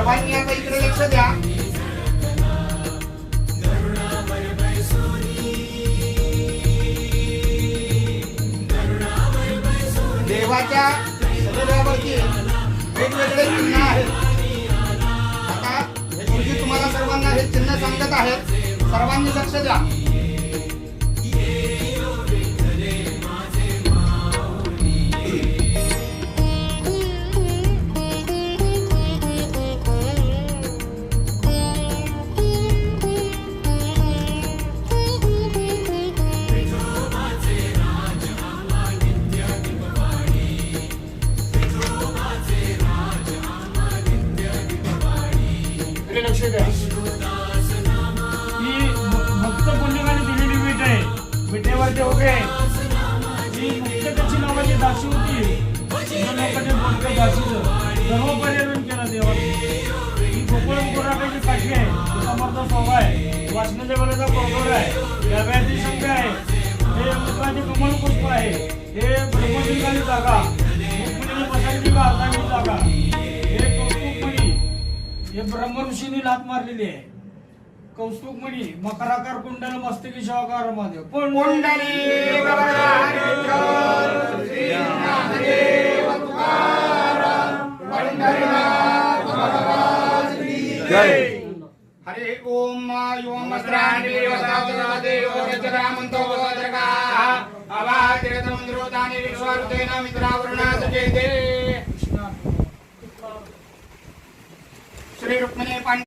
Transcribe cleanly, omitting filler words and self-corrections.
सर्वांनी आता इकडे लक्ष द्या. देवाच्या शरीरावरती वेगवेगळे चिन्ह आहेत. आता गुरुजी तुम्हाला सर्वांना हे चिन्ह सांगत आहेत. सर्वांनी लक्ष द्या. लक्ष द्या. ही भक्त पुण्यकाने दिलेली भेट आहे. भेटेवरती उभे ही मुक्ततेची नावाची दासी होती. लोकांनी बोलतो दासीचं सर्व पर्यटन केलं देवाने. ही गोकुळ गोराकाची काठी आहे. समर्थ सोबा आहे. वाचनाच्या वेळेचा कोरडोर आहे. गव्याची संख्या आहे. हे मुखाची कमल पुष्प आहे. हे ब्रह्मलिंगाची जागा. मुखमुनी बसायची गार्दाची जागा. हे कौतुकमणी हे ब्रह्म ऋषींनी लात मारलेली आहे. कौस्तुभमणी मकराकार कुंडल मस्तकी शिवाकार महादेव कुंडली जय. हरे ओम ओम स्त्राणी वसादेव रचरामंतो वदरका अवातिरतमंद्रोदानि विश्वारुतेन मित्रावरुणास जेते. श्री रुक्मिणी